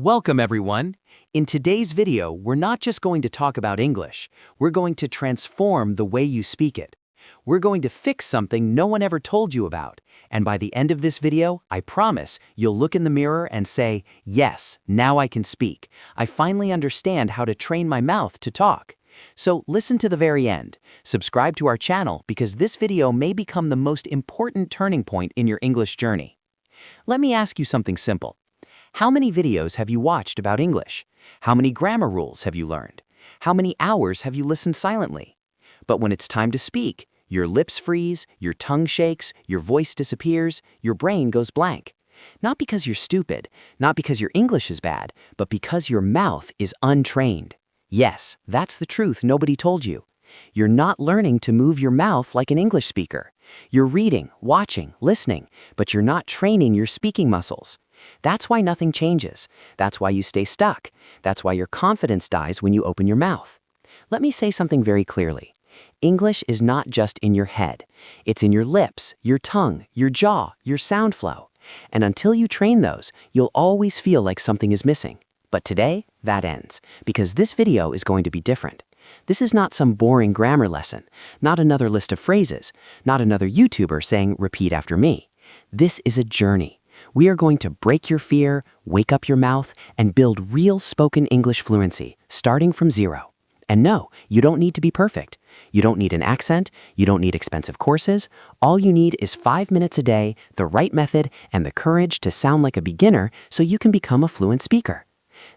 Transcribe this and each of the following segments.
Welcome everyone. In today's video, we're not just going to talk about English, we're going to transform the way you speak it. We're going to fix something no one ever told you about, and by the end of this video, I promise you'll look in the mirror and say, yes, now I can speak. I finally understand how to train my mouth to talk. So listen to the very end. Subscribe to our channel because this video may become the most important turning point in your English journey. Let me ask you something simple. How many videos have you watched about English? How many grammar rules have you learned? How many hours have you listened silently? But when it's time to speak, your lips freeze, your tongue shakes, your voice disappears, your brain goes blank. Not because you're stupid, not because your English is bad, but because your mouth is untrained. Yes, that's the truth nobody told you. You're not learning to move your mouth like an English speaker. You're reading, watching, listening, but you're not training your speaking muscles. That's why nothing changes. That's why you stay stuck. That's why your confidence dies when you open your mouth. Let me say something very clearly. English is not just in your head. It's in your lips, your tongue, your jaw, your sound flow. And until you train those, you'll always feel like something is missing. But today, that ends, because this video is going to be different. This is not some boring grammar lesson, not another list of phrases, not another YouTuber saying, repeat after me. This is a journey. We are going to break your fear, wake up your mouth, and build real spoken English fluency, starting from zero. And no, you don't need to be perfect. You don't need an accent. You don't need expensive courses. All you need is 5 minutes a day, the right method, and the courage to sound like a beginner so you can become a fluent speaker.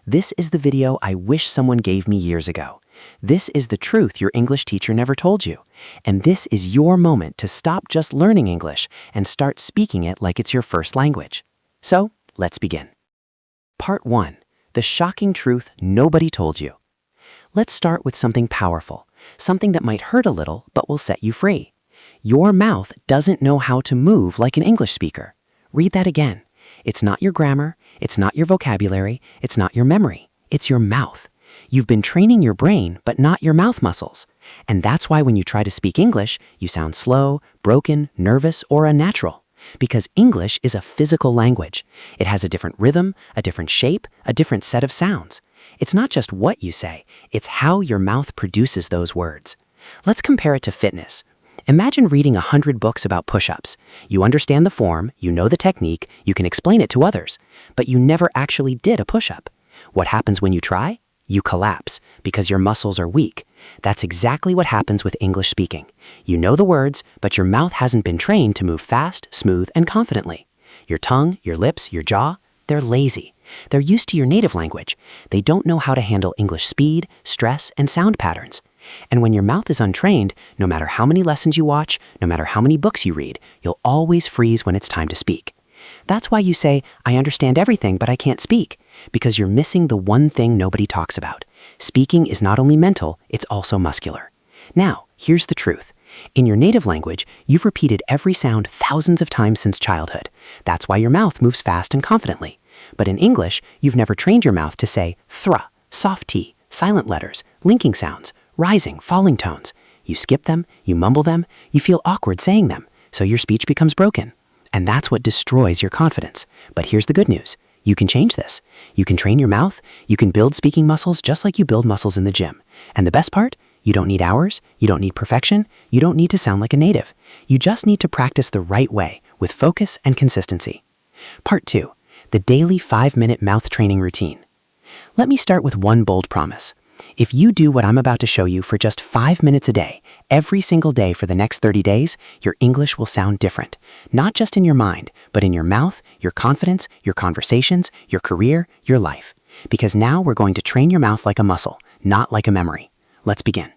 This is the video I wish someone gave me years ago. This is the truth your English teacher never told you. And this is your moment to stop just learning English and start speaking it like it's your first language. So, let's begin. Part 1. The shocking truth nobody told you. Let's start with something powerful, something that might hurt a little but will set you free. Your mouth doesn't know how to move like an English speaker. Read that again. It's not your grammar, it's not your vocabulary, it's not your memory, it's your mouth. You've been training your brain, but not your mouth muscles. And that's why when you try to speak English, you sound slow, broken, nervous, or unnatural. Because English is a physical language. It has a different rhythm, a different shape, a different set of sounds. It's not just what you say, it's how your mouth produces those words. Let's compare it to fitness. Imagine reading 100 books about push-ups. You understand the form, you know the technique, you can explain it to others, but you never actually did a push-up. What happens when you try? You collapse because your muscles are weak. That's exactly what happens with English speaking. You know the words, but your mouth hasn't been trained to move fast, smooth, and confidently. Your tongue, your lips, your jaw, they're lazy. They're used to your native language. They don't know how to handle English speed, stress, and sound patterns. And when your mouth is untrained, no matter how many lessons you watch, no matter how many books you read, you'll always freeze when it's time to speak. That's why you say, I understand everything, but I can't speak, because you're missing the one thing nobody talks about. Speaking is not only mental, it's also muscular. Now, here's the truth. In your native language, you've repeated every sound thousands of times since childhood. That's why your mouth moves fast and confidently. But in English, you've never trained your mouth to say thra, soft T, silent letters, linking sounds, rising, falling tones. You skip them, you mumble them, you feel awkward saying them, so your speech becomes broken. And that's what destroys your confidence. But here's the good news. You can change this. You can train your mouth, you can build speaking muscles just like you build muscles in the gym. And the best part? You don't need hours, you don't need perfection, you don't need to sound like a native. You just need to practice the right way with focus and consistency. Part 2. The daily 5-minute mouth training routine. Let me start with one bold promise. If you do what I'm about to show you for just 5 minutes a day, every single day for the next 30 days, your English will sound different. Not just in your mind, but in your mouth, your confidence, your conversations, your career, your life. Because now we're going to train your mouth like a muscle, not like a memory. Let's begin.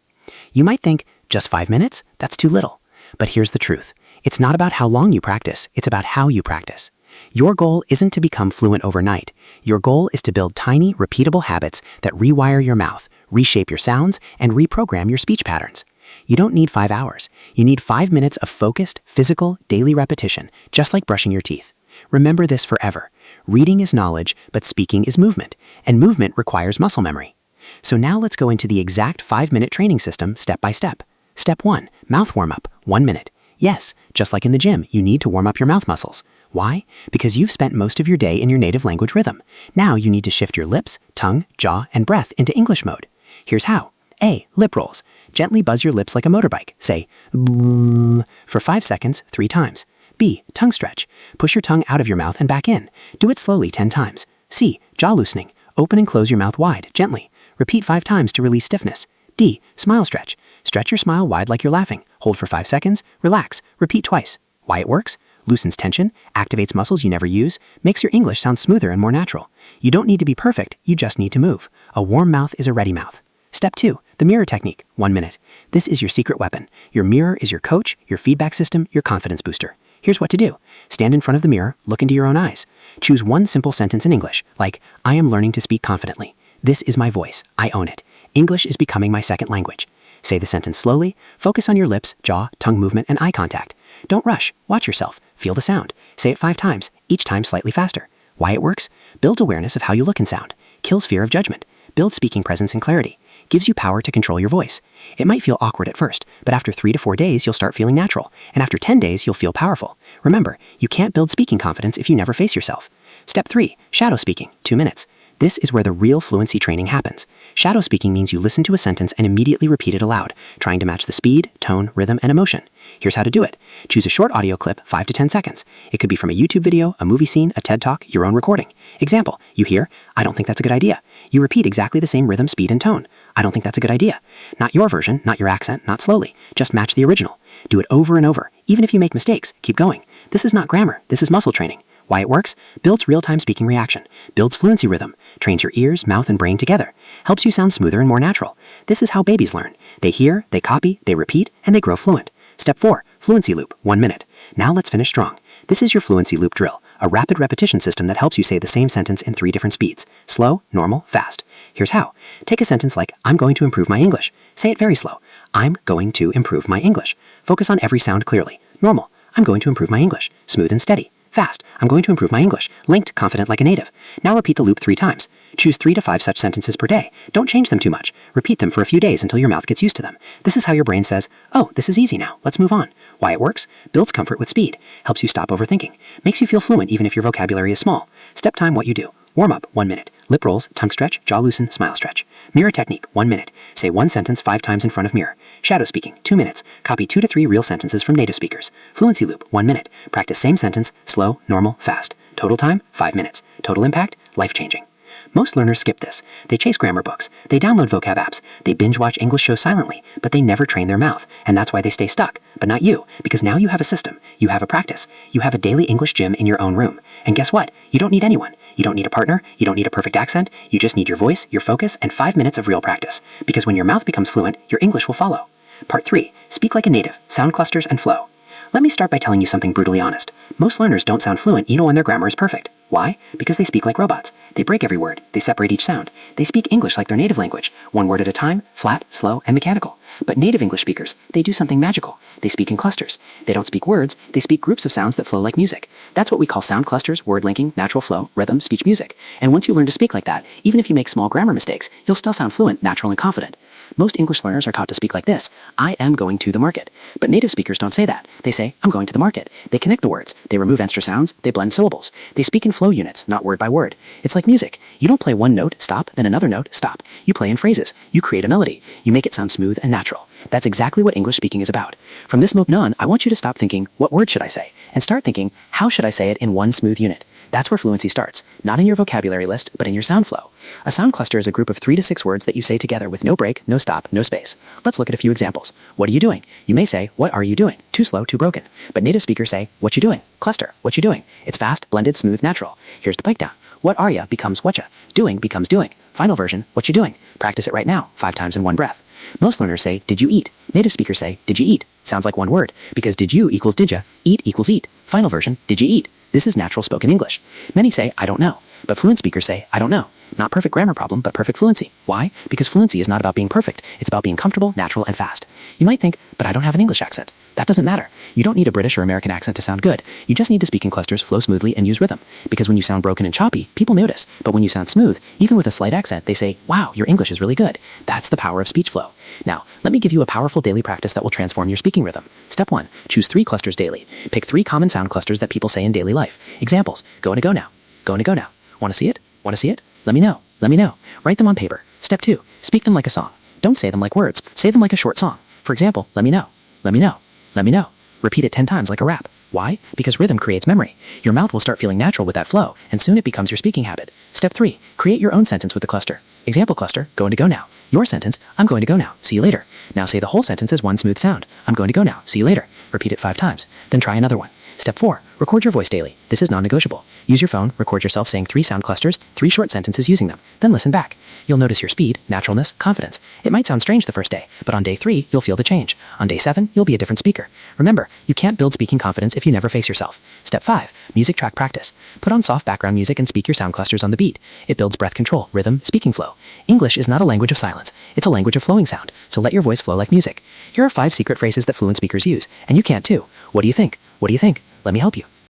You might think, just 5 minutes? That's too little. But here's the truth. It's not about how long you practice, it's about how you practice. Your goal isn't to become fluent overnight. Your goal is to build tiny, repeatable habits that rewire your mouth, reshape your sounds, and reprogram your speech patterns. You don't need 5 hours. You need 5 minutes of focused, physical, daily repetition, just like brushing your teeth. Remember this forever. Reading is knowledge, but speaking is movement, and movement requires muscle memory. So now let's go into the exact 5-minute training system step by step. Step 1, mouth warm-up, 1 minute. Yes, just like in the gym, you need to warm up your mouth muscles. Why? Because you've spent most of your day in your native language rhythm. Now you need to shift your lips, tongue, jaw, and breath into English mode. Here's how. A. Lip rolls. Gently buzz your lips like a motorbike. Say, for 5 seconds, 3 times. B. Tongue stretch. Push your tongue out of your mouth and back in. Do it slowly 10 times. C. Jaw loosening. Open and close your mouth wide, gently. Repeat 5 times to release stiffness. D. Smile stretch. Stretch your smile wide like you're laughing. Hold for 5 seconds. Relax. Repeat twice. Why it works? Loosens tension, activates muscles you never use, makes your English sound smoother and more natural. You don't need to be perfect, you just need to move. A warm mouth is a ready mouth. Step 2. The mirror technique. 1 minute. This is your secret weapon. Your mirror is your coach, your feedback system, your confidence booster. Here's what to do. Stand in front of the mirror, look into your own eyes. Choose one simple sentence in English, like, I am learning to speak confidently. This is my voice. I own it. English is becoming my second language. Say the sentence slowly. Focus on your lips, jaw, tongue movement, and eye contact. Don't rush. Watch yourself. Feel the sound. Say it 5 times, each time slightly faster. Why it works? Builds awareness of how you look and sound. Kills fear of judgment. Builds speaking presence and clarity. Gives you power to control your voice. It might feel awkward at first, but after 3 to 4 days, you'll start feeling natural. And after 10 days, you'll feel powerful. Remember, you can't build speaking confidence if you never face yourself. Step 3. Shadow speaking. 2 minutes. This is where the real fluency training happens. Shadow speaking means you listen to a sentence and immediately repeat it aloud, trying to match the speed, tone, rhythm, and emotion. Here's how to do it. Choose a short audio clip, 5 to 10 seconds. It could be from a YouTube video, a movie scene, a TED Talk, your own recording. Example, you hear, I don't think that's a good idea. You repeat exactly the same rhythm, speed, and tone. I don't think that's a good idea. Not your version, not your accent, not slowly. Just match the original. Do it over and over. Even if you make mistakes, keep going. This is not grammar, this is muscle training. Why it works? Builds real-time speaking reaction, builds fluency rhythm, trains your ears, mouth, and brain together, helps you sound smoother and more natural. This is how babies learn. They hear, they copy, they repeat, and they grow fluent. Step 4. Fluency loop, 1 minute. Now let's finish strong. This is your fluency loop drill, a rapid repetition system that helps you say the same sentence in 3 different speeds. Slow, normal, fast. Here's how. Take a sentence like, I'm going to improve my English. Say it very slow. I'm going to improve my English. Focus on every sound clearly. Normal. I'm going to improve my English. Smooth and steady. Fast. I'm going to improve my English. Linked, confident like a native. Now repeat the loop 3 times. Choose 3 to 5 such sentences per day. Don't change them too much. Repeat them for a few days until your mouth gets used to them. This is how your brain says, oh, this is easy now. Let's move on. Why it works? Builds comfort with speed. Helps you stop overthinking. Makes you feel fluent even if your vocabulary is small. Step time, what you do. Warm up, 1 minute. Lip rolls, tongue stretch, jaw loosen, smile stretch. Mirror technique, 1 minute. Say one sentence 5 times in front of mirror. Shadow speaking, 2 minutes. Copy 2 to 3 real sentences from native speakers. Fluency loop, 1 minute. Practice same sentence, slow, normal, fast. Total time, 5 minutes. Total impact, life-changing. Most learners skip this. They chase grammar books. They download vocab apps. They binge watch English shows silently, but they never train their mouth. And that's why they stay stuck. But not you, because now you have a system. You have a practice. You have a daily English gym in your own room. And guess what? You don't need anyone. You don't need a partner. You don't need a perfect accent. You just need your voice, your focus, and 5 minutes of real practice. Because when your mouth becomes fluent, your English will follow. Part 3. Speak like a native. Sound clusters and flow. Let me start by telling you something brutally honest. Most learners don't sound fluent even when their grammar is perfect. Why? Because they speak like robots. They break every word. They separate each sound. They speak English like their native language, 1 word at a time, flat, slow, and mechanical. But native English speakers, they do something magical. They speak in clusters. They don't speak words, they speak groups of sounds that flow like music. That's what we call sound clusters, word linking, natural flow, rhythm, speech music. And once you learn to speak like that, even if you make small grammar mistakes, you'll still sound fluent, natural, and confident. Most English learners are taught to speak like this, I am going to the market. But native speakers don't say that. They say, I'm going to the market. They connect the words. They remove extra sounds. They blend syllables. They speak in flow units, not word by word. It's like music. You don't play one note, stop, then another note, stop. You play in phrases. You create a melody. You make it sound smooth and natural. That's exactly what English speaking is about. From this moment on, I want you to stop thinking, what word should I say? And start thinking, how should I say it in one smooth unit? That's where fluency starts, not in your vocabulary list, but in your sound flow. A sound cluster is a group of 3 to 6 words that you say together with no break, no stop, no space. Let's look at a few examples. What are you doing? You may say, what are you doing? Too slow, too broken. But native speakers say, what you doing? Cluster, what you doing? It's fast, blended, smooth, natural. Here's the breakdown. What are ya becomes what ya. Doing becomes doing. Final version, what you doing? Practice it right now, 5 times in one breath. Most learners say, did you eat? Native speakers say, did you eat? Sounds like one word, because did you equals did ya, eat equals eat. Final version, did you eat? This is natural spoken English. Many say, I don't know. But fluent speakers say, I don't know. Not perfect grammar problem, but perfect fluency. Why? Because fluency is not about being perfect. It's about being comfortable, natural, and fast. You might think, but I don't have an English accent. That doesn't matter. You don't need a British or American accent to sound good. You just need to speak in clusters, flow smoothly, and use rhythm. Because when you sound broken and choppy, people notice. But when you sound smooth, even with a slight accent, they say, wow, your English is really good. That's the power of speech flow. Now, let me give you a powerful daily practice that will transform your speaking rhythm. Step 1. Choose 3 clusters daily. Pick 3 common sound clusters that people say in daily life. Examples: go and a go now. Go and a go now. Want to see it? Want to see it? Let me know. Let me know. Write them on paper. Step 2. Speak them like a song. Don't say them like words. Say them like a short song. For example, let me know. Let me know. Let me know. Repeat it 10 times like a rap. Why? Because rhythm creates memory. Your mouth will start feeling natural with that flow, and soon it becomes your speaking habit. Step 3. Create your own sentence with the cluster. Example cluster: go and to go now. Your sentence: I'm going to go now. See you later. Now say the whole sentence as one smooth sound. I'm going to go now. See you later. Repeat it 5 times. Then try another one. Step 4. Record your voice daily. This is non-negotiable. Use your phone, record yourself saying 3 sound clusters, 3 short sentences using them. Then listen back. You'll notice your speed, naturalness, confidence. It might sound strange the first day, but on day 3, you'll feel the change. On day 7, you'll be a different speaker. Remember, you can't build speaking confidence if you never face yourself. Step 5. Music track practice. Put on soft background music and speak your sound clusters on the beat. It builds breath control, rhythm, speaking flow. English is not a language of silence. It's a language of flowing sound, so let your voice flow like music. Here are 5 secret phrases that fluent speakers use, and you can too. What do you think? What do you think? Let me help you.